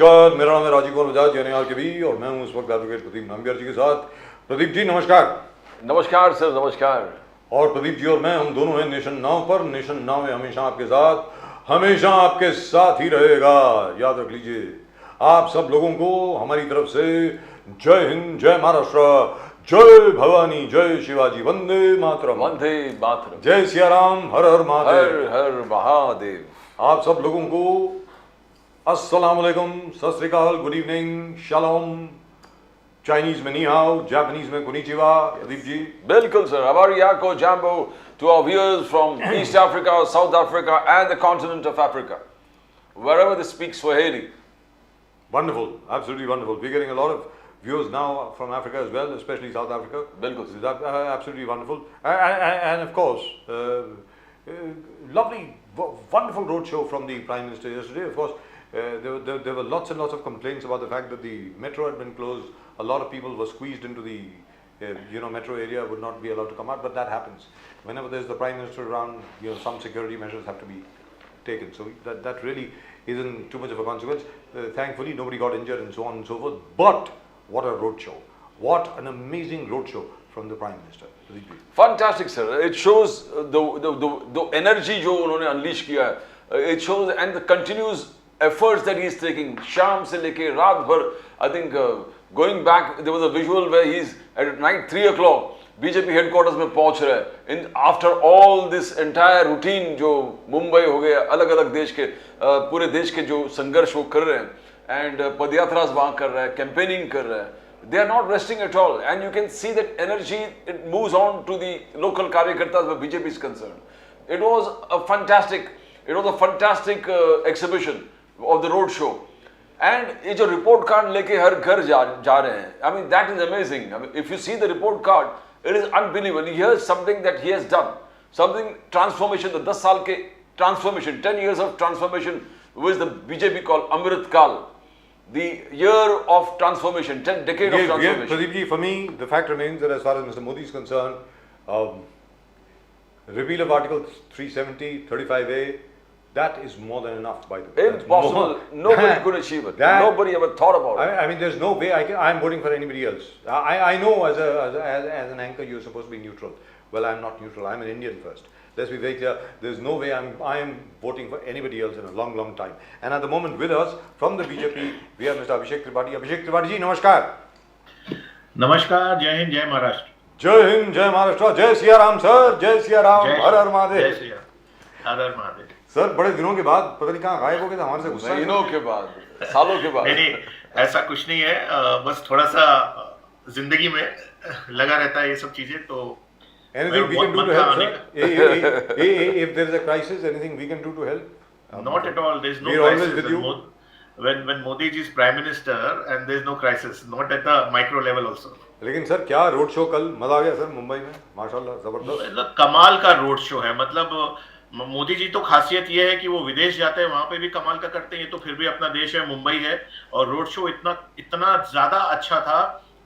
नमस्कार, मेरा नाम है राजीव कुमार बजाज यानी के भी और मैं हूं इस वक्त एडवोकेट प्रदीप नाम्बियार जी के साथ। प्रदीप जी नमस्कार। नमस्कार सर, नमस्कार। और प्रदीप जी और मैं हम दोनों हैं नेशन नाउ पर। नेशन नाउ है हमेशा आपके साथ, हमेशा आपके साथ ही रहेगा, याद रख लीजिए। आप सब लोगों को हमारी तरफ से जय हिंद, जय महाराष्ट्र, जय भवानी, जय शिवाजी, वंदे मातरम, वंदे मातरम, जय सिया राम, हर हर महादेव, हर हर महादेव। आप सब लोगों को अस्सलाम वालेकुम, सत श्री अकाल, गुड इवनिंग, शालोम, चाइनीज में नी हाओ, जापानीज में कोनिचिवा। प्रदीप जी बिल्कुल सर, हमारी याको जैम्बो to our viewers from East Africa, South Africa and the continent of Africa, wherever they speak Swahili. Wonderful, absolutely wonderful. We're getting a lot of viewers now from Africa as well, especially South Africa. बिल्कुल This is absolutely wonderful. And of course, lovely, wonderful roadshow from the Prime Minister yesterday. Of course, there were lots and lots of complaints about the fact that the metro had been closed. A lot of people were squeezed into the metro area, would not be allowed to come out, but that happens. Whenever there's the Prime Minister around, some security measures have to be taken. So that really isn't too much of a consequence. Thankfully, nobody got injured and so on and so forth. But what a roadshow! What an amazing roadshow from the Prime Minister. Fantastic sir. It shows the energy जो उन्होंने unleash किया है. It shows and the continuous efforts that he is taking. शाम से लेके रात भर. I think going back, there was a visual where he's at night 3 o'clock. BJP headquarters में पहुंच रहे हैं in after all this entire routine जो मुंबई हो गया, अलग अलग देश के पूरे देश के जो संघर्ष वो कर रहे हैं एंड पदयात्रा वहां कर रहे हैं, कैंपेनिंग कर रहे हैं. They are not resting at all, and you can see that energy. It moves on to the local कार्यकर्ताs where BJP is concerned. It was a fantastic exhibition of the road show. And ये जो report card लेके हर घर जा रहे हैं. I mean that is amazing. I mean, if you see the report card, it is unbelievable. Here's something that he has done, something transformation. The 10 साल के transformation, 10 years of transformation, which the BJP call Amrit Kal. The year of transformation, 10 decades of transformation. Pradeep ji, for me, the fact remains that as far as Mr. Modi is concerned, repeal of Article 370, 35A, that is more than enough. By the way, impossible. Nobody could achieve it. Nobody ever thought about it. I mean, there's no way I'm voting for anybody else. I know as an anchor you're supposed to be neutral. Well, I'm not neutral. I'm an Indian first. Let's be very clear. There's no way I am voting for anybody else in a long, long time. And at the moment with us from the BJP, we have Mr. Abhishek Tripathi. Abhishek Tripathi ji, namaskar. नमस्कार, जय हिंद, जय महाराष्ट्र. जय हिंद, जय महाराष्ट्र, जय Siya Ram sir, जय सिया राम, हर हर महादेव. जय सिया, हर हर Mahadev. Sir बड़े दिनों के बाद पता नहीं कहाँ गायब हो गए थे, हमारे से गुस्सा. महीनों के बाद, सालों के बाद. नहीं, ऐसा कुछ नहीं है. बस थोड़ा सा जिंदगी में लगा रहता है ये सब चीजें. तो anything we can do to help, sir? If there is a crisis, anything we can do to help? Not at all. There is no crisis. We are always with you. When Modi ji is Prime Minister and there is no crisis, not at the micro level also. लेकिन sir क्या road show, कल मजा आ गया sir Mumbai में, माशाल्लाह जबरदस्त. मतलब कमाल का रोड शो है. मतलब मोदी जी तो खासियत ये है कि वो विदेश जाते हैं, वहां पे भी कमाल का करते हैं. ये तो फिर भी अपना देश है, मुंबई है. और रोड शो इतना ज्यादा अच्छा था.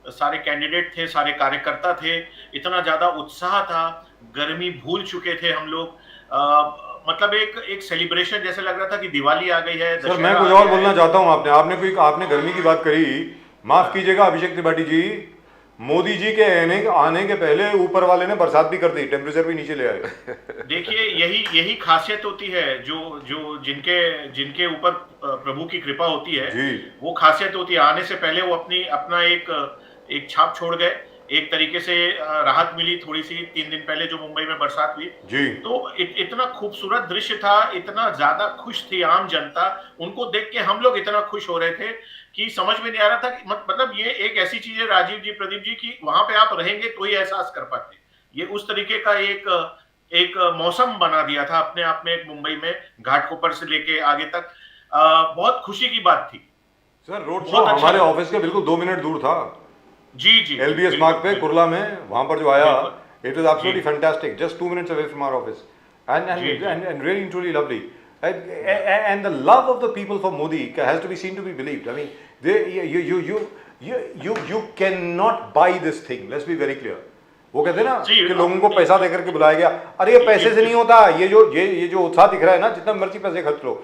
सारे कैंडिडेट थे, सारे कार्यकर्ता थे, इतना ज्यादा उत्साह था. गर्मी भूल चुके थे हम लोग. मतलब एक सेलिब्रेशन जैसे लग रहा था कि दिवाली आ गई है. सर मैं कुछ और बोलना चाहता हूँ. आपने गर्मी की बात करी, माफ कीजिएगा अभिषेक त्रिपाठी जी, मोदी जी के आने के पहले ऊपर वाले ने बरसात भी कर दी, टेम्परेचर भी नीचे ले आए. देखिए यही खासियत होती है जो जिनके ऊपर प्रभु की कृपा होती है, वो खासियत होती है. आने से पहले वो अपना एक छाप छोड़ गए. एक तरीके से राहत मिली थोड़ी सी 3 दिन पहले जो मुंबई में बरसात हुई. तो इतना खूबसूरत दृश्य था, इतना ज्यादा खुश थी आम जनता. उनको देख के हम लोग इतना खुश हो रहे थे कि समझ में नहीं आ रहा था कि मतलब ये एक ऐसी चीज है राजीव जी, प्रदीप जी, की वहां पे आप रहेंगे तो ही एहसास कर पाते. ये उस तरीके का एक मौसम बना दिया था अपने आप में मुंबई में, घाटकोपर से लेके आगे तक. बहुत खुशी की बात थी. सर रोड शो हमारे ऑफिस के बिल्कुल 2 मिनट दूर था. जी LBS मार्ग पे कुर्ला में, वहां पर जो आया, it was absolutely fantastic, just 2 minutes away from our office, and really and truly lovely. And the love of the people for Modi has to be seen to be believed. I mean, you cannot buy this thing. Let's be very clear. वो कहते हैं ना कि लोगों को पैसा देकर के बुलाया गया. अरे ये पैसे से नहीं होता. ये जो उत्साह दिख रहा है ना, जितना मर्जी पैसे खर्च लो.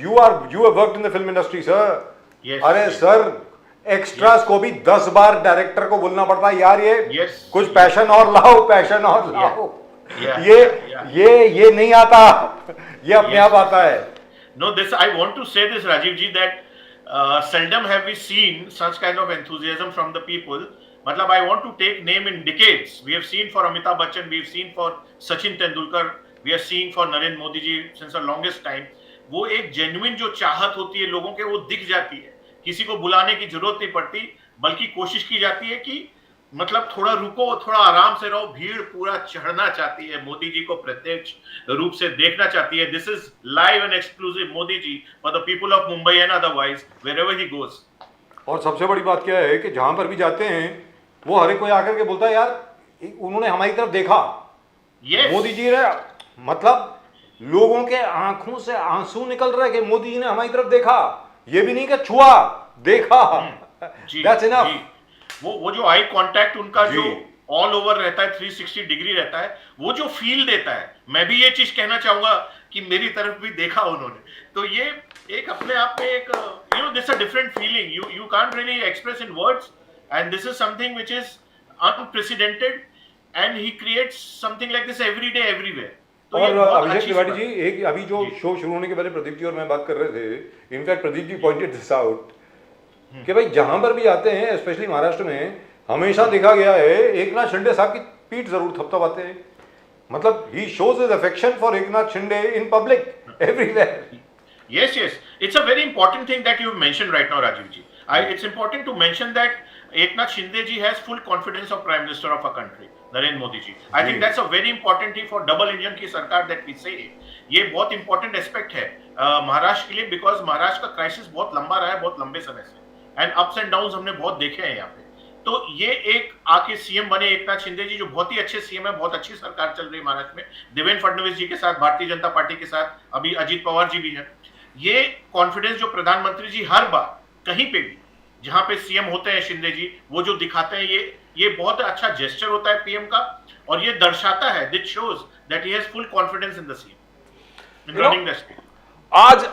You have worked in the film industry, sir. Yes. अरे सर, एक्स्ट्रास को भी 10 बार डायरेक्टर को बोलना पड़ता है यार, ये Yes. कुछ पैशन और लाओ, पैशन और लाओ। Yeah. ये Yeah. ये नहीं आता, ये अपने Yes. आप आता है। No, this I want to say this, Rajiv ji, that seldom have we seen such kind of enthusiasm from the people. Matlab, I want to take name in decades. We have seen for Amitabh Bachchan, we have seen for Sachin Tendulkar, we are seeing for Narendra Modi ji since the longest time. वो एक genuine जो चाहत होती है लोगों के, वो दिख जाती है। किसी को बुलाने की जरूरत नहीं पड़ती, बल्कि कोशिश की जाती है कि मतलब थोड़ा रुको, थोड़ा आराम से रहो। भीड़ पूरा चढ़ना चाहती है, मोदी जी को प्रत्यक्ष रूप से देखना चाहती है। This is live and exclusive Modi ji for the people of Mumbai and otherwise wherever he goes. और सबसे बड़ी बात क्या है कि जहां पर भी जाते हैं, वो हर एक कोई आकर के बोलता है यार उन्होंने हमारी तरफ देखा। Yes. मोदी जी ने, मतलब लोगों के आंखों से आंसू निकल रहे कि मोदी जी ने हमारी तरफ देखा, ये भी नहीं कि छुआ, देखा। जी, That's enough. जी। वो जो आई कांटेक्ट उनका जी। जो ऑल ओवर रहता है, 360 डिग्री रहता है, वो जो फील देता है। मैं भी ये चीज कहना चाहूंगा कि मेरी तरफ भी देखा उन्होंने, तो ये एक अपने आप में एक you know this a different feeling you can't really express in words, and this is something which is unprecedented, and he creates something like this every day everywhere. और अभिषेक त्रिपाठी जी, एक अभी जो शो शुरू होने के पहले प्रदीप जी और मैं बात कर रहे थे, in fact Pradeep ji pointed this out कि भाई जहां पर भी जाते हैं, स्पेशली महाराष्ट्र में, हमेशा देखा गया है एकनाथ शिंदे साहब की पीठ जरूर थपथपाते हैं। मतलब he shows his affection for Eknath Shinde in public everywhere. Yes, yes. It's a very important thing that you've mentioned right now, Rajiv ji. It's important to mention that Eknath Shinde ji has full confidence of Prime Minister of our country, Narendra Modi ji. I think that's a very important thing for double engine की सरकार that we say. ये बहुत important aspect है महाराष्ट्र के लिए, because Maharashtra का crisis बहुत लंबा रहा है, बहुत लंबे समय से, एंड अप्स एंड डाउन्स हमने बहुत देखे हैं यहाँ पे। तो ये एक आके सीएम बने एकनाथ शिंदे जी, जो बहुत ही अच्छे सीएम है, बहुत अच्छी सरकार चल रही है महाराष्ट्र में, देवेंद्र फडणवीस जी के साथ, भारतीय जनता पार्टी के साथ, अभी अजित पवार जी भी हैं। ये कॉन्फिडेंस जो प्रधानमंत्री जी हर बार कहीं पे भी जहां पे सीएम होते हैं शिंदे जी, वो जो दिखाते हैं, ये बहुत अच्छा जेस्चर होता है पीएम का, और ये दर्शाता है, this shows that he has full confidence in the CM in running the state. आज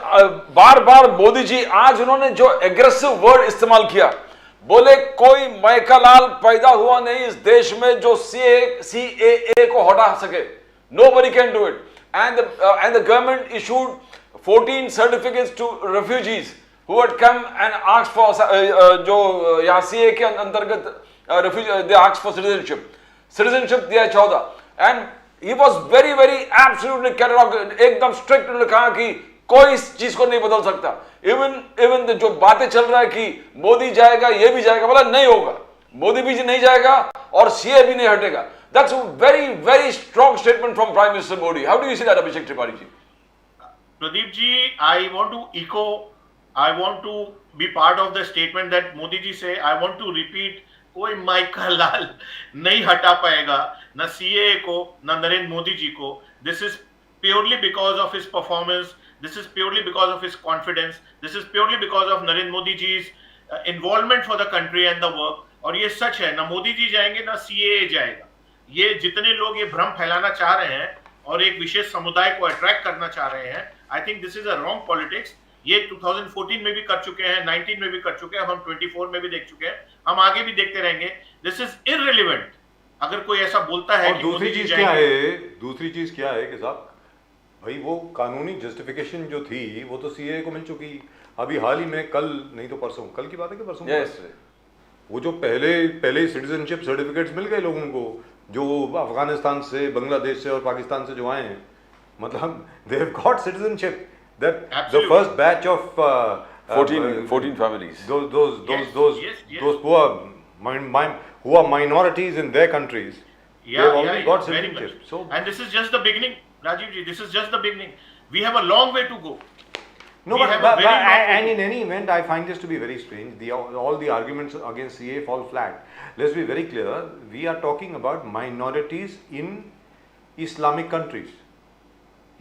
बार बार मोदी जी, आज उन्होंने जो एग्रेसिव वर्ड इस्तेमाल किया, बोले कोई मैकालाल पैदा हुआ नहीं इस देश में जो सीएए को हटा सके, nobody can do it, and the government issued 14 certificates to refugees who had come and asked for जो यहाँ सीए के अंतर्गत they asked for citizenship दिया 14, and he was very absolutely categorical, एकदम strict उन्होंने कहा कि कोई इस चीज को नहीं बदल सकता। इवन जो बातें चल रहा है कि मोदी जाएगा, ये भी जाएगा, बोला नहीं होगा, मोदी भी नहीं जाएगा और सीए भी नहीं हटेगा। That's a very strong statement from Prime Minister Modi. How do you see that, Abhishek Tripathi ji? Pradeep ji, I want to echo, I want to be part of the statement that Modi ji say. I want to repeat, कोई Michael लाल नहीं हटा पाएगा ना CA को, ना नरेंद्र मोदी जी को। This is purely because of his performance. This is purely because of his confidence. This is purely because of Narendra Modi ji's involvement for the country and the work. और ये सच है, ना मोदी जी जाएंगे ना सीए जाएगा। ये जितने लोग ये भ्रम फैलाना चाह रहे हैं और एक विशेष समुदाय को अट्रैक्ट करना चाह रहे हैं, I think this is a wrong politics. ये 2014 में भी कर चुके हैं, 19 में भी कर चुके हैं, हम 24 में भी देख चुके हैं, हम आगे भी देखते रहेंगे। दिस इज इररिलेवेंट अगर कोई ऐसा बोलता है। और दूसरी चीज क्या है कि साहब, भाई वो कानूनी जस्टिफिकेशन जो थी वो तो सीए को मिल चुकी। अभी हाल ही में, कल नहीं तो परसों, कल की बात है कि परसों वो जो पहले सिटीजनशिप सर्टिफिकेट्स मिल गए लोगों को जो अफगानिस्तान से, बांग्लादेश से और पाकिस्तान से जो आए हैं, मतलब they have got citizenship, that the first batch of 14 families, those poor who are minorities in their countries, they've already got citizenship. So, and this is just the beginning, Rajiv ji, this is just the beginning. We have a long way to go. No, and in any event, I find this to be very strange. All the arguments against CA fall flat. Let's be very clear. We are talking about minorities in Islamic countries.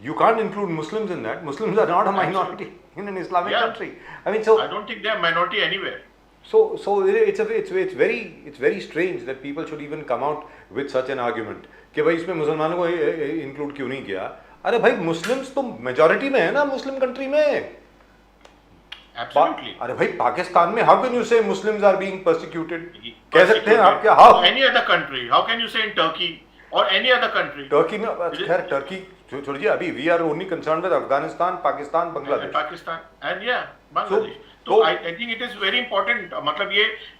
You can't include Muslims in that. Muslims are not a minority in an Islamic country. I mean, so I don't think they are minority anywhere. So it's very strange that people should even come out with such an argument कि भाई इसमें मुसलमानों को include क्यों नहीं किया। अरे भाई मुस्लिम्स तो मेजॉरिटी में है ना मुस्लिम कंट्री में। Absolutely. अरे भाई पाकिस्तान में हाउ कैन यू से मुस्लिम्स आर बीइंग परसिक्यूटेड? कह सकते हैं आप क्या? How? Any other country? How can you say in Turkey or any other country? Turkey में खैर टर्की छोड़िए, अभी we are only concern with Afghanistan, Pakistan, Bangladesh. Pakistan and yeah, Bangladesh. तो I think it is very important. मतलब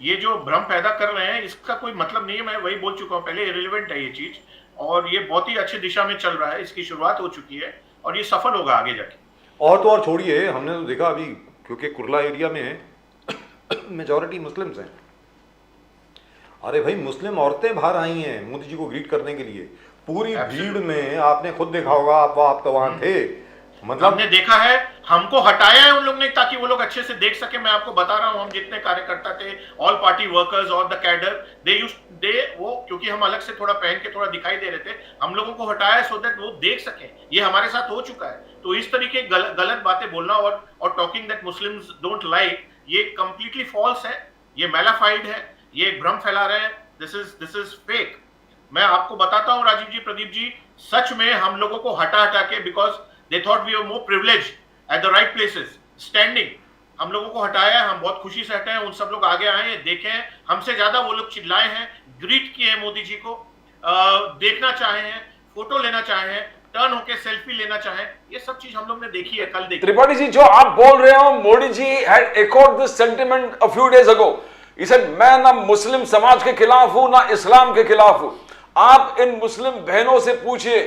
ये जो भ्रम पैदा कर रहे हैं इसका कोई मतलब नहीं है, मैं वही बोल चुका हूँ पहले, irrelevant है ये चीज, और ये बहुत ही अच्छी दिशा में चल रहा है, इसकी शुरुआत हो चुकी है और ये सफल होगा आगे जाके। और तो और छोड़िए, हमने तो देखा अभी, क्योंकि कुर्ला एरिया में मेजॉरिटी मुस्लिम्स हैं। अरे भाई मुस्लिम औरतें बाहर आई हैं मोदी जी को ग्रीट करने के लिए, पूरी भीड़ में। आपने खुद देखा होगा, आप तो वहां थे, मतलब हमने देखा है, हमको हटाया है उन लोग ने ताकि वो लोग अच्छे से देख सके। मैं आपको बता रहा हूँ, हम जितने कार्यकर्ता थे, ऑल पार्टी वर्कर्स और द कैडर, वो क्योंकि हम अलग से थोड़ा पहन के थोड़ा दिखाई दे रहे थे, हम लोगों को हटाया सो दैट वो देख सके। ये हमारे साथ हो चुका है। तो इस तरीके गलत बातें बोलना और talking that Muslims don't like, ये कंप्लीटली फॉल्स है, ये मैलाफाइड है, ये भ्रम फैला रहे हैं। This is fake. मैं आपको बताता हूँ राजीव जी, प्रदीप जी, सच में हम लोगों को हटा के, because they thought we are more privileged at the right places standing, हम लोगों को हटाया। हम बहुत खुशी से हटे हैं, उन सब लोग आगे आए हैं, देखे हैं, हमसे ज्यादा वो लोग चिल्लाए हैं, ग्रीट किए हैं मोदी जी को, देखना चाहे हैं, फोटो लेना चाहे हैं, टर्न होके सेल्फी लेना चाहे, ये सब चीज हम लोग ने देखी है, कल देखी। त्रिपाठी जी, जो आप बोल रहे हो, Modi ji had echoed this sentiment a few days ago. He said, मैं ना मुस्लिम समाज के खिलाफ हूं ना इस्लाम के खिलाफ हूं। आप इन मुस्लिम बहनों से पूछिए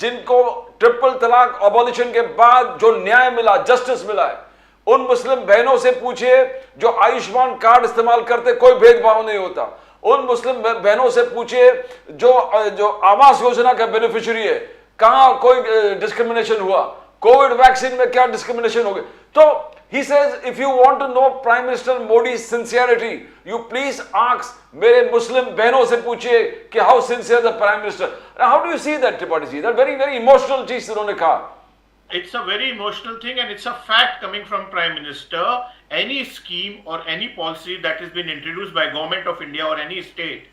जिनको ट्रिपल तलाक अबॉलिशन के बाद जो न्याय मिला, जस्टिस मिला है, उन मुस्लिम बहनों से पूछिए जो आयुष्मान कार्ड इस्तेमाल करते, कोई भेदभाव नहीं होता। उन मुस्लिम बहनों से पूछिए जो आवास योजना का बेनिफिशियरी है, कहां कोई डिस्क्रिमिनेशन हुआ, कोविड वैक्सीन में क्या डिस्क्रिमिनेशन हो गई। तो he says, if you want to know Prime Minister Modi's sincerity, you please ask मेरे मुस्लिम बहनों से पूछिए कि how sincere the Prime Minister. How do you see that, Tripathi ji? That very emotional चीज उन्होंने कहा। It's a very emotional thing and it's a fact coming from Prime Minister. Any scheme or any policy that has been introduced by Government of India or any state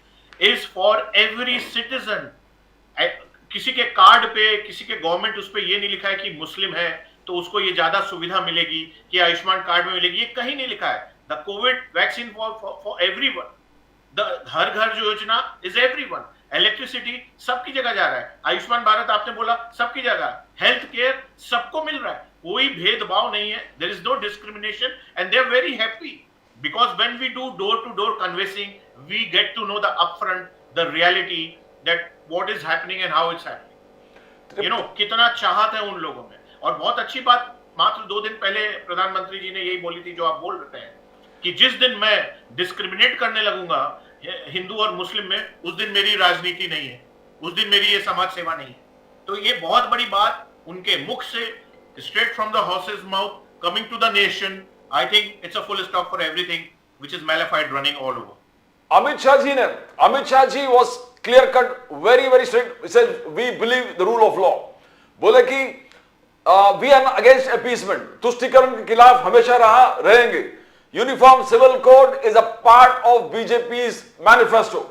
is for every citizen. किसी के card पे, किसी के government उस पे ये नहीं लिखा है कि मुस्लिम है तो उसको ये ज्यादा सुविधा मिलेगी, कि आयुष्मान कार्ड में मिलेगी, ये कहीं नहीं लिखा है। The covid vaccine for everyone, the हर घर जो योजना इज एवरीवन, इलेक्ट्रिसिटी सबकी जगह जा रहा है, आयुष्मान भारत आपने बोला सबकी जगह, हेल्थ केयर सबको मिल रहा है, कोई भेदभाव नहीं है, there is no discrimination and they are very happy because when we do door to door canvassing, we get to know the upfront, the reality that what is happening and how it's happening. You know कितना चाहत है उन लोगों में। और बहुत अच्छी बात, मात्र 2 दिन पहले प्रधानमंत्री जी ने यही बोली थी जो आप बोल रहे हैं, कि जिस दिन मैं डिस्क्रिमिनेट करने लगूंगा हिंदू और मुस्लिम में, उस दिन मेरी राजनीति नहीं है, उस दिन मेरी ये समाज सेवा नहीं है। तो ये बहुत बड़ी बात उनके मुख से, straight from the horse's mouth, coming to the nation. I think it's a full stop for everything which is mollified running all over. Amit Shah ji was clear cut, very straight. He said we believe the rule of law. बोले कि we are against appeasement, तुष्टीकरण के खिलाफ हमेशा रहेंगे। Uniform civil code is a part of BJP's manifesto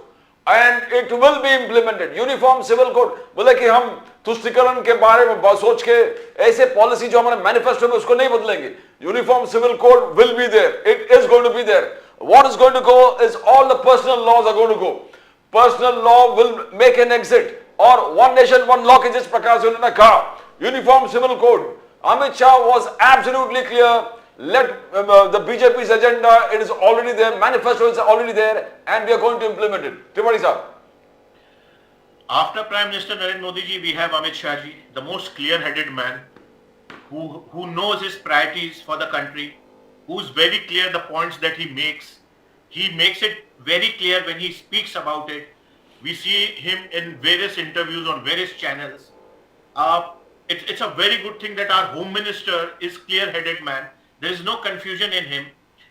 and it will be implemented. Uniform civil code बोले कि हम तुष्टीकरण के बारे में सोच के ऐसे पॉलिसी जो हमारे मैनिफेस्टो में उसको नहीं बदलेंगे। Uniform civil code will be there, it is going to be there. What is going to go is all the personal laws are going to go. Personal law will make an exit, और one nation one law के जिस प्रकार से उन्होंने कहा, Uniform Civil Code. Amit Shah was absolutely clear. Let the BJP's agenda, it is already there. Manifesto is already there, and we are going to implement it. Tripathi sir. After Prime Minister Narendra Modi ji, we have Amit Shah ji, the most clear-headed man, who knows his priorities for the country, who's very clear the points that he makes. He makes it very clear when he speaks about it. We see him in various interviews on various channels. It's a very good thing that our Home Minister is clear-headed man. There is no confusion in him.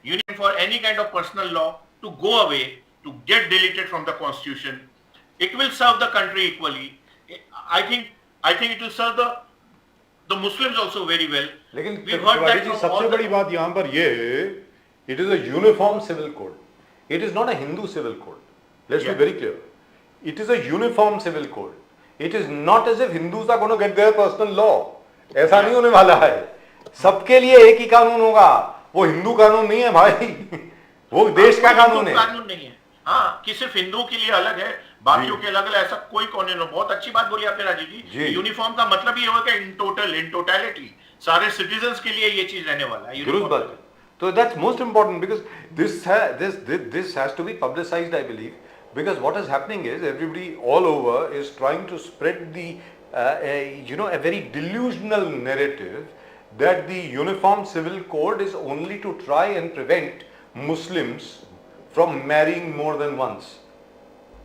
You need for any kind of personal law to go away, to get deleted from the Constitution. It will serve the country equally. I think it will serve the Muslims also very well. लेकिन We've heard that from सबसे all बड़ी बात यहाँ पर ये है, it is a uniform civil code. It is not a Hindu civil code. Let's be very clear. It is a uniform civil code. It is not as if Hindus are going to get their personal law. ऐसा नहीं होने वाला है। सबके लिए एक ही कानून होगा। वो हिंदू कानून नहीं है भाई, वो देश का कानून है। कानून नहीं है, हाँ, कि सिर्फ हिंदुओं के लिए अलग है, बाकियों के अलग अलग, ऐसा कोई कानून नहीं। बहुत अच्छी बात बोली आपने राजीव जी। यूनिफॉर्म का मतलब ये होगा इन टोटल, इन टोटलिटी सारे सिटीजन्स के लिए ये चीज रहने वाला है। दुरुस्त बात है। So that's most important because this has to be publicized, I believe, because what is happening is everybody all over is trying to spread the a very delusional narrative that the Uniform Civil Code is only to try and prevent Muslims from marrying more than once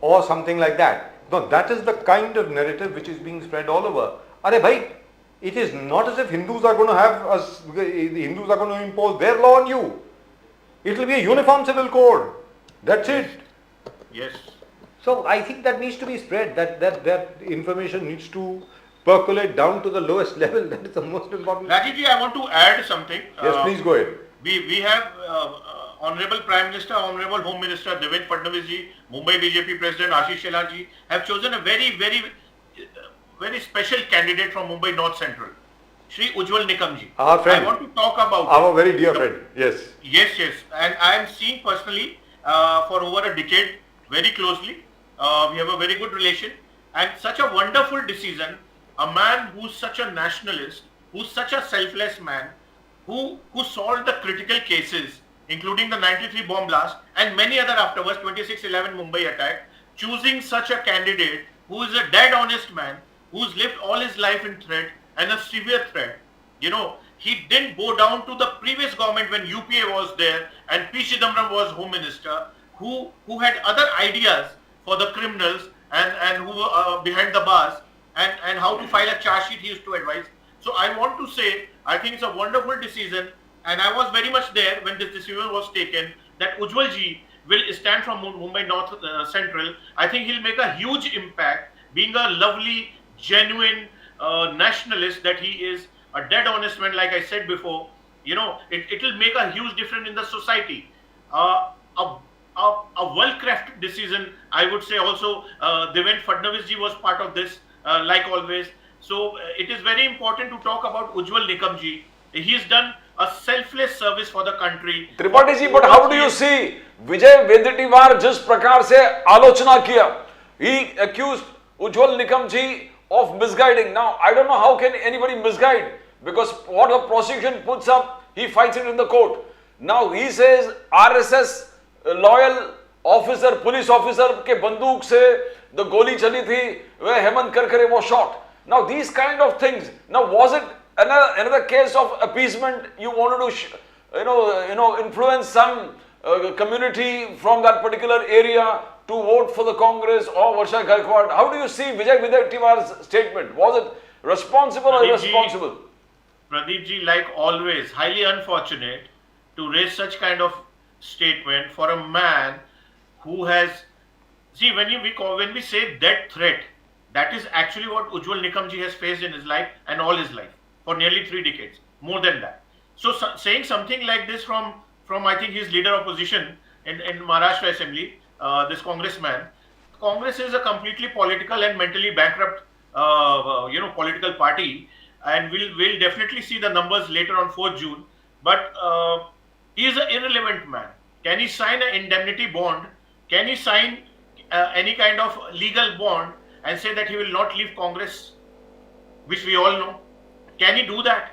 or something like that. No, that is the kind of narrative which is being spread all over. Arey bhai, it is not as if Hindus are going to have the Hindus are going to impose their law on you. It will be a uniform civil code. That's it. Yes. So I think that needs to be spread. That information needs to percolate down to the lowest level. That is the most important. Rajiv ji, I want to add something. Yes, please go ahead. We have Honorable Prime Minister, Honorable Home Minister Devendra Fadnavis ji, Mumbai BJP President Ashish Shelar ji have chosen a very special candidate from Mumbai North Central, Shri Ujjwal Nikam ji. Our friend. I want to talk about our very dear friend. Yes. Yes. And I am seeing personally for over a decade very closely. We have a very good relation and such a wonderful decision. A man who's such a nationalist, who's such a selfless man, who solved the critical cases, including the 93 bomb blast and many other afterwards, 26/11 Mumbai attack, choosing such a candidate who is a dead honest man, who's lived all his life in threat and a severe threat. You know, he didn't bow down to the previous government when UPA was there and P. Chidambaram was Home Minister, who had other ideas for the criminals and who were behind the bars and how to file a charge sheet he used to advise. So I want to say, I think it's a wonderful decision and I was very much there when this decision was taken that Ujjwal ji will stand from Mumbai North Central. I think he'll make a huge impact, being a lovely, genuine nationalist that he is, a dead honest man, like I said before. You know, it will make a huge difference in the society. A well-crafted decision, I would say also. Devendra Fadnavis ji was part of this, like always. So it is very important to talk about Ujjwal Nikam ji. He has done a selfless service for the country. Tripathi ji, but how do you see Vijay Vedetiwar जिस प्रकार से आलोचना किया? He accused Ujjwal Nikam ji of misguiding. Now I don't know how can anybody misguide, because what the prosecution puts up, he fights it in the court. Now he says RSS loyal officer, police officer के बंदूक से the गोली चली थी, वह Hemant Karkare was shot. Now these kind of things. Now was it another case of appeasement? You wanted to influence some community from that particular area to vote for the Congress or Varsha Gaikwad. How do you see Vijay Vedetiwar's statement? Was it responsible or irresponsible? Pradeep ji, like always, highly unfortunate to raise such kind of statement for a man who has, see, when we say death threat, that is actually what Ujjwal Nikam ji has faced in his life and all his life for nearly 3 decades, more than that. So saying something like this from I think his leader opposition in Maharashtra Assembly, this congressman. Congress is a completely political and mentally bankrupt political party, and we'll definitely see the numbers later on 4th June. But he is an irrelevant man. Can he sign an indemnity bond? Can he sign any kind of legal bond and say that he will not leave Congress, which we all know? Can he do that?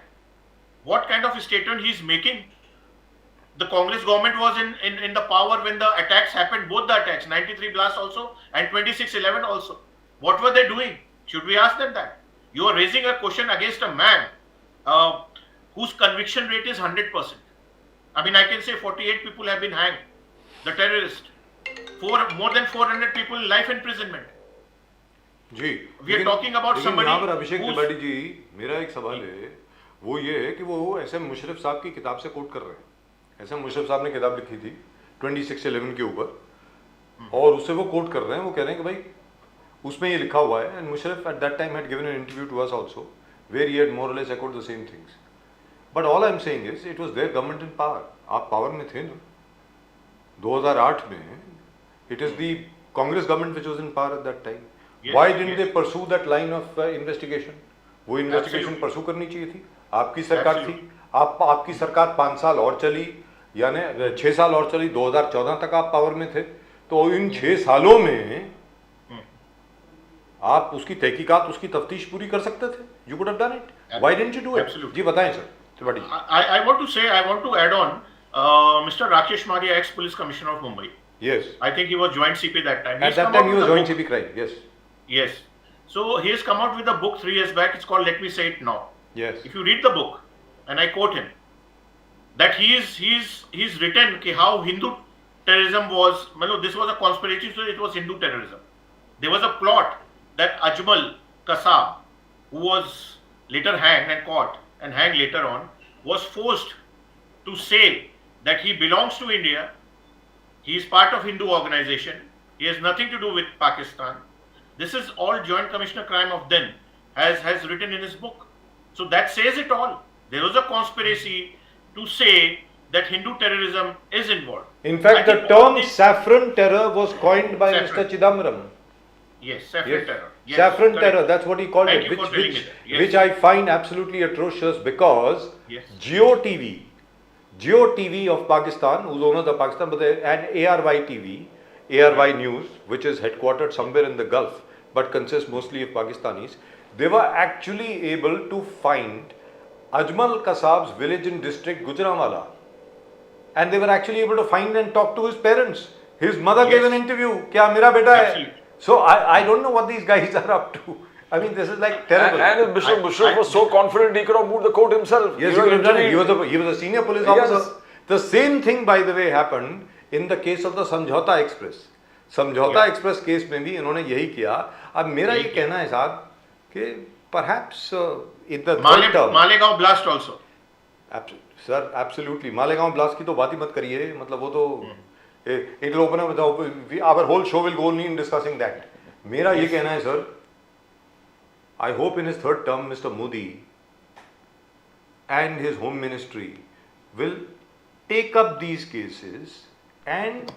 What kind of a statement he is making? The Congress government was in the power when the attacks happened, both the attacks, 93 blast also and 26/11 also. What were they doing? Should we ask them that? You are raising a question against a man whose conviction rate is 100%. I mean, I can say 48 people have been hanged. The terrorist. More than 400 people life imprisonment. Ji, we are talking about somebody. यहाँ पर अभिषेक त्रिपाठी जी, मेरा एक सवाल है, वो ये है कि वो एस एम मुशर्रफ साहब की किताब से कोट कर रहे हैं। एस एम मुशर्रफ साहब ने किताब लिखी थी 26/11 के ऊपर, और उससे वो कोट कर रहे हैं। वो कह रहे हैं कि भाई उसमें ये लिखा हुआ है, and Musharraf at that time had given an interview to us also where he had more or less echoed the same things, but all I am saying is it was their government in power. आप power में थे ना 2008 में, it is the Congress government which was in power at that time. Why didn't they pursue that line of investigation? वो investigation Absolutely. Pursue करनी चाहिए थी। आपकी सरकार थी, Absolutely. आपकी सरकार 5 साल और चली, यानी 6 साल और चली, 2014 तक आप पावर में थे। तो इन 6 सालों में आप उसकी तहकीकात, उसकी तफ्तीश पूरी कर सकते थे। You could have done it, why didn't you do it? Absolutely. जी बताएं sir Tripathi ji. I want to add on, Mr. Rakesh Maria, ex-police commissioner of Mumbai. Yes, I think he was joint CP that time. at He's that come time out he with was a joint book. CP crime. Yes, Yes. So he has come out with a book 3 years back. It's called Let Me Say It Now. yes. If you read the book, and I quote him, that he's written ki how Hindu terrorism was, this was a conspiracy, so it was Hindu terrorism. There was a plot that Ajmal Kasab, who was later hanged and caught and hanged later on, was forced to say that he belongs to India, he is part of Hindu organization, he has nothing to do with Pakistan. This is all Joint Commissioner Crime of then has written in his book. So that says it all. There was a conspiracy to say that Hindu terrorism is involved. In fact, I the think all term this- saffron terror was coined by Saffron. Mr. Chidambaram. Yes, saffron Yes. terror. Yes, Saffron correct. terror, that's what he called Thank it, you for telling it. Yes. which I find absolutely atrocious because Yes. Geo TV of Pakistan, whose owners are Pakistan, but and ARY TV, ARY News, which is headquartered somewhere in the Gulf, but consists mostly of Pakistanis, they were actually able to find Ajmal Kasab's village in district Gujranwala. And they were actually able to find and talk to his parents. His mother gave Yes. an interview. Kya mera beta hai? Absolutely. So I don't know what these guys are up to. I mean, this is like terrible. And Mr. Musharraf was so confident he could have moved the court himself. Yes, You he know, could have done it. intervened. He was a senior police Yes. officer. The same thing, by the way, happened in the case of the Samjhauta Express. Samjhauta Yeah. Express case में भी इन्होंने यही किया। अब मेरा ये कहना है साहब कि perhaps in the third term, Malegaon blast also. Sir absolutely Malegaon blast की तो बात ही मत करिए, मतलब वो तो it open up our whole show will go only in discussing that. मेरा ये कहना है sir, I hope in his third term mister Modi and his home ministry will take up these cases and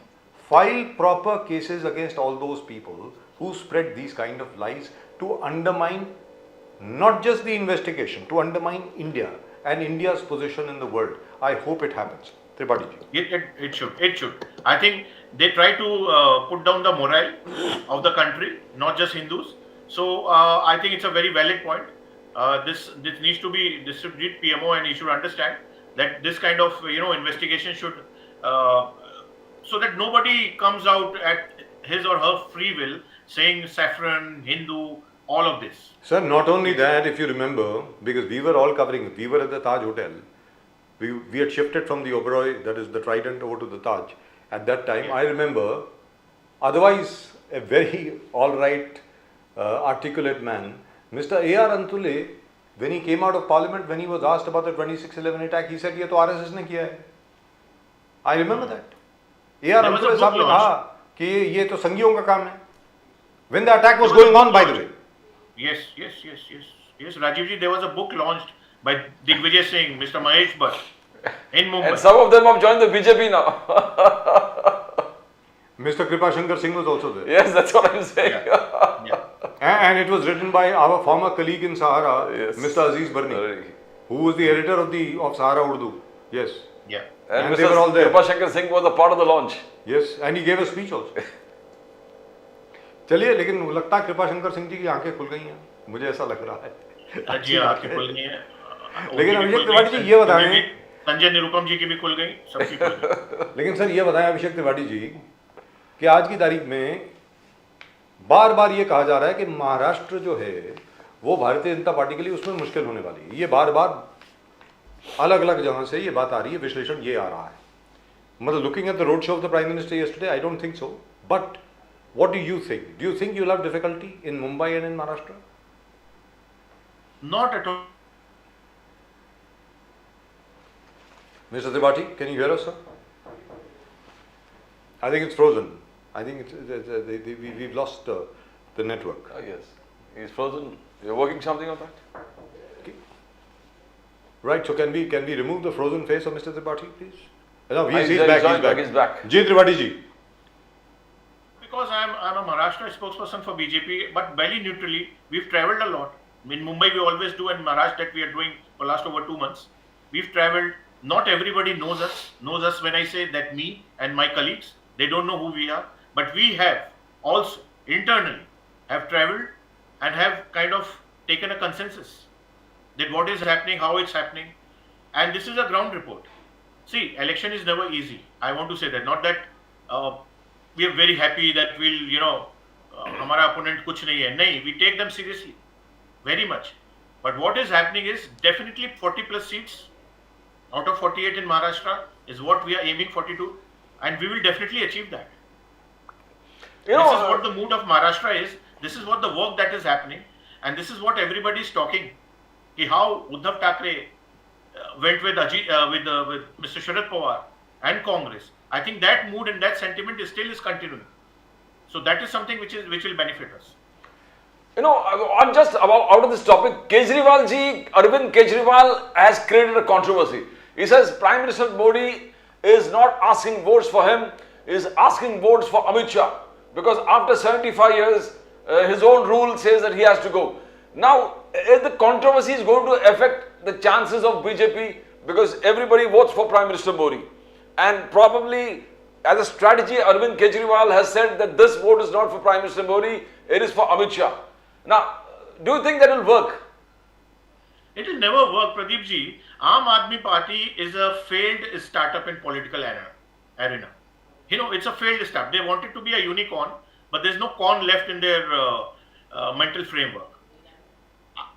file proper cases against all those people who spread these kind of lies to undermine not just the investigation, to undermine India and India's position in the world. I hope it happens. Tripathi ji. It should. It should. I think they try to put down the morale of the country, not just Hindus. So I think it's a very valid point. This needs to be distributed PMO, and he should understand that this kind of investigation should so that nobody comes out at his or her free will saying saffron, Hindu, all of this. Sir, not only that, if you remember, because we were all covering it, we were at the Taj Hotel. We had shifted from the Oberoi, that is the Trident, over to the Taj. At that time, Yeah. I remember, otherwise a very all-right, articulate man, Mr. A.R. Antule, when he came out of Parliament, when he was asked about the 26/11 attack, he said, "ये तो RSS ने किया है." I remember that. A.R. There was a Antule book साहब ने launched. कहा कि ये तो संघियों का काम है. When the attack was going on, by the way. Yes. Rajiv ji, there was a book launched by Digvijay Singh, Mr. Mahesh Bhatt in Mumbai. And some of them have joined the BJP now. Mr. Kripa Shankar Singh was also there. Yes, that's what I'm saying. Yeah. And it was written by our former colleague in Sahara, Yes. Mr. Aziz Barni, who was the editor of Sahara Urdu. Yes. Yeah. And And they were all Mr. there. Kripa Shankar Singh was a part of the launch. Yes, and he gave a speech also. चलिए, लेकिन लगता है कृपा शंकर सिंह जी की आंखें खुल गई हैं, मुझे ऐसा लग रहा है। जी हाँ, आंखें खुल गई हैं। लेकिन उनकी भी अभिषेक खुल त्रिपाठी गई, जी ये बताएं, संजय निरुपम जी की भी खुल गई, सबकी खुल गई। लेकिन सर ये बताएं अभिषेक त्रिपाठी जी कि आज की तारीख में बार बार ये कहा जा रहा है कि महाराष्ट्र जो है वो भारतीय जनता पार्टी के लिए उसमें मुश्किल होने वाली है। ये बार बार अलग अलग जगह से ये बात आ रही है, विश्लेषण ये आ रहा है। मतलब looking at the road show off the prime minister yesterday, I don't think so, but what do you think? Do you think you'll have difficulty in Mumbai and in Maharashtra? Not at all. Mr. Tripathi, can you hear us, sir? I think it's frozen. I think we've lost the network. Yes, he's frozen. You're working something on that? Okay. Right, so can we remove the frozen face of Mr. Tripathi, please? No, he's He's back. He's back. Ji Tripathi ji. Because I'm a Maharashtra spokesperson for BJP, but very neutrally, we've travelled a lot. In Mumbai, we always do, and Maharashtra that we are doing for last over 2 months. We've traveled. Not everybody knows us. Knows us when I say that me and my colleagues, they don't know who we are. But we have also internally have traveled and have kind of taken a consensus that what is happening, how it's happening, and this is a ground report. See, election is never easy. I want to say that. Not that we are very happy that we'll, हमारा opponent कुछ नहीं है. नहीं, we take them seriously, very much. But what is happening is definitely 40 plus seats out of 48 in Maharashtra is what we are aiming 42, and we will definitely achieve that. This is what the mood of Maharashtra is. This is what the work that is happening, and this is what everybody is talking. How Uddhav Thackeray went with with Mr. Sharad Pawar and Congress. I think that mood and that sentiment is continuing. So that is something which will benefit us. I'm just about out of this topic. Kejriwal ji, Arvind Kejriwal has created a controversy. He says Prime Minister Modi is not asking votes for him, is asking votes for Amit Shah, because after 75 years, his own rule says that he has to go. Now, the controversy is going to affect the chances of BJP, because everybody votes for Prime Minister Modi, and probably as a strategy, Arvind Kejriwal has said that this vote is not for Prime Minister Modi, it is for Amit Shah. Now, do you think that will work? It will never work, Pradeep ji. Aam Aadmi Party is a failed startup in political arena. It's a failed startup. They wanted to be a unicorn, but there's no corn left in their mental framework.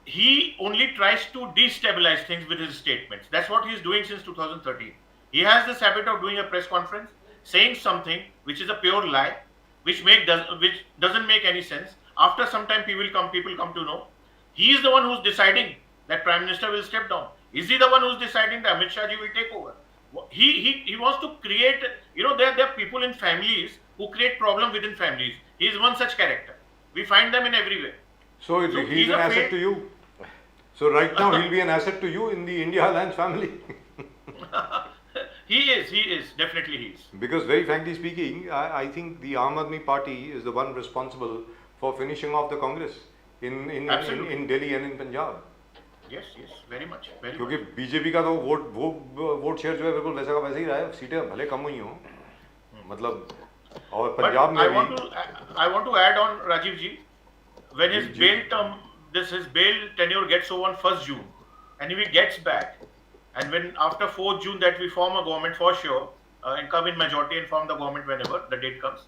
He only tries to destabilize things with his statements. That's what he's doing since 2013. He has this habit of doing a press conference, saying something which is a pure lie, which doesn't make any sense. After some time, people come to know. He is the one who's deciding that Prime Minister will step down. Is he the one who's deciding that Amit Shah ji will take over? He wants to create, there are people in families who create problem within families. He is one such character. We find them in everywhere. So he's an asset to you. So right now he'll be an asset to you in the India Alliance family. He is, definitely he is. Because very frankly speaking, I think the Aam Aadmi Party is the one responsible for finishing off the Congress in Delhi and in Punjab. Yes, very much. क्योंकि BJP का तो vote share जो है बिल्कुल वैसा का वैसा ही रहा है, सीटें भले कम हुई हों, मतलब और पंजाब में भी. I want to add on, Rajiv ji, when his bail tenure gets over on 1st June, and if he gets back, and when after 4th June that we form a government for sure, and come in majority and form the government whenever the date comes,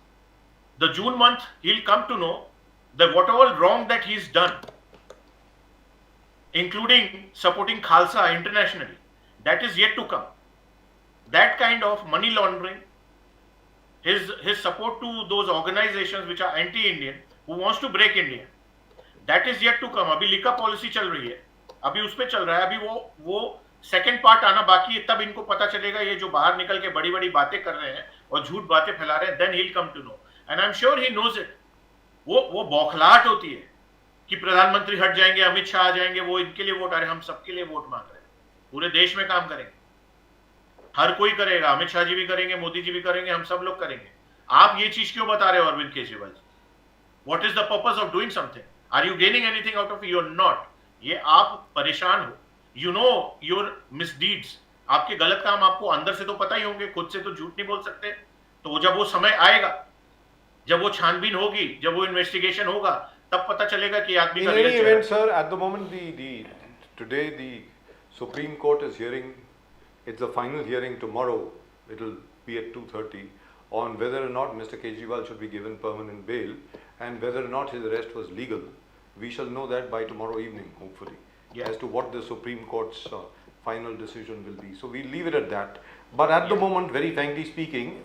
the June month he'll come to know that whatever wrong that he's done, including supporting Khalsa internationally, that is yet to come. That kind of money laundering, his support to those organizations which are anti-Indian, who wants to break India, that is yet to come. अभी लिका policy चल रही है, अभी उस पे चल रहा है, अभी वो सेकंड पार्ट आना बाकी है, तब इनको पता चलेगा ये जो बाहर निकल के बड़ी बड़ी बातें कर रहे हैं और झूठ बातें फैला रहे हैं, then he'll come to know, and I'm sure he knows it. वो बौखलाहट होती है कि प्रधानमंत्री हट जाएंगे, अमित शाह आ जाएंगे, वो इनके लिए वोट आ रहे हैं, हम सबके लिए वोट मांग रहे हैं, पूरे देश में काम करेंगे, हर कोई करेगा, अमित शाह जी भी करेंगे, मोदी जी भी करेंगे, हम सब लोग करेंगे. आप ये चीज क्यों बता रहे हो Arvind Kejriwal ji? What is the purpose of doing something? Are you gaining anything out of it? You're not. ये आप परेशान हो. You know your misdeeds. आपके गलत काम आपको अंदर से तो पता ही होंगे, खुद से तो झूठ नहीं बोल सकते. तो जब वो समय आएगा, जब वो छानबीन होगी, जब वो इन्वेस्टिगेशन होगा, तब पता चलेगा कि आदमी का. In any event, sir, at the moment, today the Supreme Court is hearing. It's the final hearing tomorrow. It'll be at 2:30 on whether or not Mr. Kejriwal should be given permanent bail and whether or not his arrest was legal. We shall know that by tomorrow evening, hopefully, as to what the Supreme Court's final decision will be. So we'll leave it at that. But at the moment, very frankly speaking,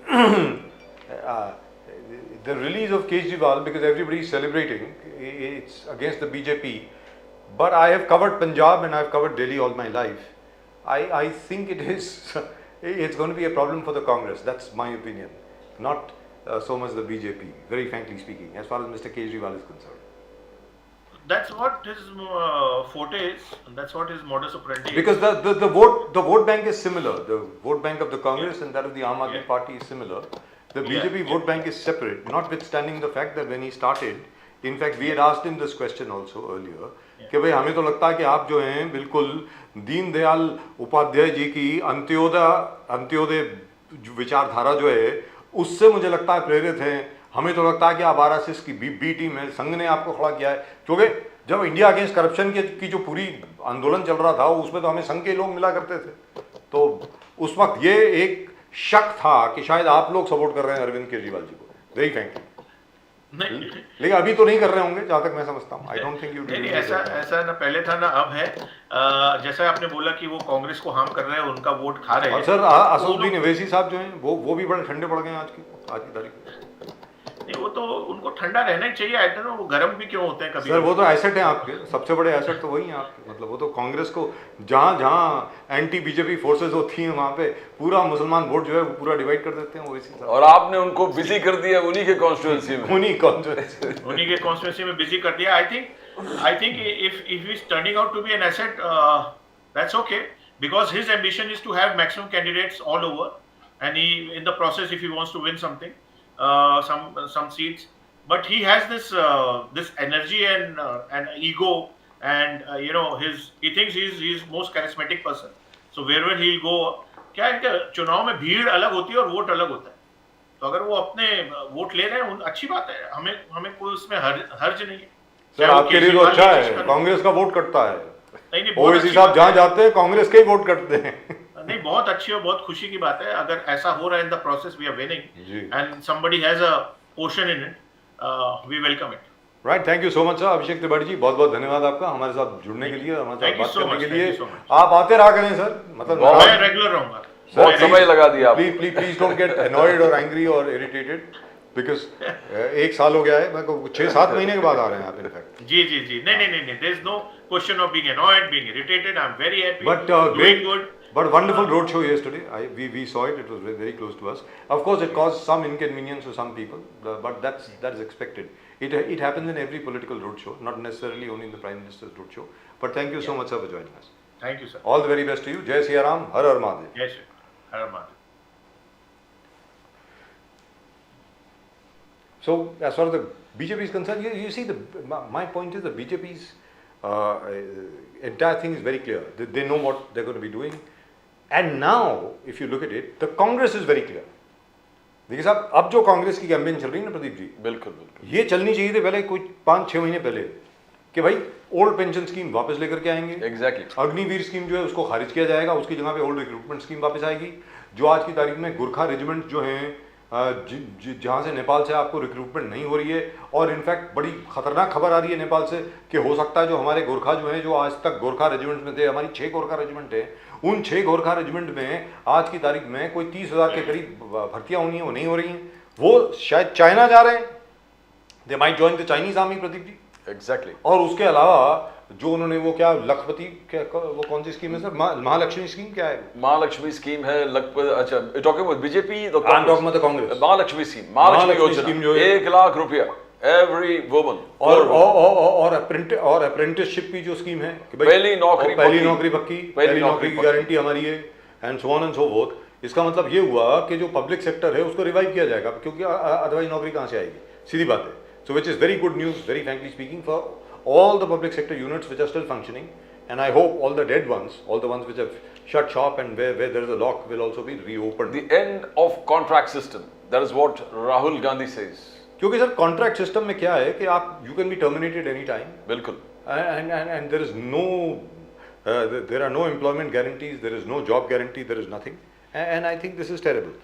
the release of Kejriwal, because everybody is celebrating, it's against the BJP. But I have covered Punjab and I have covered Delhi all my life. I think it's going to be a problem for the Congress. That's my opinion. Not so much the BJP, very frankly speaking, as far as Mr. Kejriwal is concerned. That's what his forte is, and that's what his modus operandi is. Because the vote bank is similar. The vote bank of the Congress and that of the Aam Aadmi Party is similar. The BJP vote bank is separate, notwithstanding the fact that when he started, in fact, we had asked him this question also earlier, कि भाई हमें तो लगता है कि आप जो हैं बिल्कुल दीनदयाल उपाध्याय जी की अंत्योदय विचारधारा जो है उससे मुझे लगता है प्रेरित हैं। हमें तो लगता है कि आप आरएसएस की बी टीम है, संघ ने आपको खड़ा किया है, क्योंकि जब इंडिया अगेंस्ट करप्शन की जो पूरी आंदोलन चल रहा था उसमें तो हमें संघ के लोग मिला करते थे, तो उस वक्त ये एक शक था कि शायद आप लोग सपोर्ट कर रहे हैं अरविंद केजरीवाल जी को, वेरी फ्रैंकली। नहीं लेकिन अभी तो नहीं कर रहे होंगे जहां तक मैं समझता हूँ। आई डोंट थिंक यू नहीं, ऐसा ना पहले था ना अब है। जैसा आपने बोला कि वो कांग्रेस को हार्म कर रहे हैं, उनका वोट खा रहे हैं। और सर असदुद्दीन ओवैसी साहब जो हैं वो भी बड़े ठंडे पड़ गए हैं आज की तारीख में। नहीं, वो तो उनको ठंडा रहना ही चाहिए। आई डोंट नो वो गर्म भी क्यों होते हैं कभी। सर वो तो एसेट है आपके, सबसे बड़े एसेट तो वही हैं आपके। मतलब वो तो कांग्रेस को जहां जहां एंटी बीजेपी फोर्सेस होती हैं वहां पे पूरा मुसलमान वोट जो है वो पूरा डिवाइड कर देते हैं ओवैसी साहब। और आपने उनको बिजी कर दिया उन्हीं के कॉन्स्टिट्यूएंसी में, उन्हीं कॉन्स्टिट्यूंसी में बिजी कर दिया। I think if he is turning out to be an asset, that's okay, because his ambition is to have maximum candidates all over, and he in the process if he wants to win something, some seats, but he has this energy and ego, and you know he thinks he's most charismatic person, so wherever he'll go, क्या है कि चुनाव में भीड़ अलग होती है और वोट अलग होता है। तो अगर वो अपने वोट ले रहे हैं अच्छी बात है, हमें कोई उसमें हर्ज नहीं है। सर आपके लिए तो अच्छा है, कांग्रेस का वोट कटता है। नहीं, ओवैसी साहब जहां जाते हैं कांग्रेस के ही वोट कटते हैं। नहीं, बहुत अच्छी और बहुत खुशी की बात है अगर ऐसा हो रहा है। In the process we are winning and somebody has a portion in it, we welcome it. Right, thank you so much sir. Abhishek Tripathi ji बहुत बहुत धन्यवाद आपका हमारे साथ जुड़ने के लिए, हमारे साथ बात करने के लिए। आप आते रहा करें सर, मतलब मैं रेगुलर रहूंगा। बहुत समय लगा दिया आप। प्लीज डोंट गेट अनॉयड और एंग्री और इरिटेटेड, बिकॉज एक साल हो गया है, मैं 6-7 महीने के बाद आ रहे हैं आप इनफैक्ट। जी नहीं, there is no question of being annoyed, being irritated. I am very happy, but doing good. But wonderful road show yesterday. We saw it. It was very close to us. Of course, it caused some inconvenience to some people, but that is expected. It happens in every political road show, not necessarily only in the Prime Minister's road show. But thank you so much, sir, for joining us. Thank you, sir. All the very best to you. Jai Siya Ram. Har Har Mahadev. Yes, sir. Har Har Mahadev. So, as far as the BJP is concerned, you see, my point is the BJP's entire thing is very clear. They know what they're going to be doing. And now, if you look at it, the Congress is very clear. देखिए साहब, अब जो कांग्रेस की campaign चल रही है ना प्रदीप जी, बिल्कुल ये चलनी चाहिए थी पहले कोई 5-6 महीने पहले, कि भाई ओल्ड पेंशन स्कीम वापस लेकर के आएंगे। एग्जैक्टली। अग्निवीर स्कीम जो है उसको खारिज किया जाएगा, उसकी जगह पे ओल्ड रिक्रूटमेंट स्कीम वापस आएगी। जो आज की तारीख में गोरखा रेजिमेंट जो हैं जहाँ से नेपाल से आपको रिक्रूटमेंट नहीं हो रही है, और इनफैक्ट बड़ी खतरनाक खबर आ रही है नेपाल से कि हो सकता है जो हमारे गोरखा जो हैं, जो आज तक गोरखा रेजिमेंट में थे, हमारी 6 गोरखा रेजिमेंट है, उन 6 गोरखा रेजिमेंट में आज की तारीख में कोई 30,000 के करीब भर्तियां होनी है, वो नहीं हो रही हैं। वो शायद चाइना जा रहे हैं, they might join the Chinese army Pradeep ji. Exactly. और उसके अलावा जो उन्होंने वो क्या लखपति वो कौन सी स्कीम है सर, महालक्ष्मी स्कीम क्या है? महालक्ष्मी स्कीम है लखपति। अच्छा, talking about BJP, Congress Mahalakshmi scheme, Mahalakshmi scheme जो 1 लाख रुपया एवरी वुमन, और अप्रेंटिसशिप की जो स्कीम है कि भाई पहली नौकरी पक्की, पहली नौकरी की गारंटी हमारी है, and so on and so fourth. इसका मतलब ये हुआ कि जो पब्लिक सेक्टर है उसको रिवाइव किया जाएगा, क्योंकि अदरवाइज नौकरी कहाँ से आएगी, सीधी बात है। So which is very good news, very frankly speaking, for all the public sector units which are still functioning, and I hope all the dead ones, all the ones which have shut shop and where there is a lock, will also be reopened. The end of contract system, that is what Rahul Gandhi says. क्योंकि sir contract system में क्या है कि आप you can be terminated any time. बिल्कुल. And there is no there are no employment guarantees, there is no job guarantee, there is nothing, and I think this is terrible.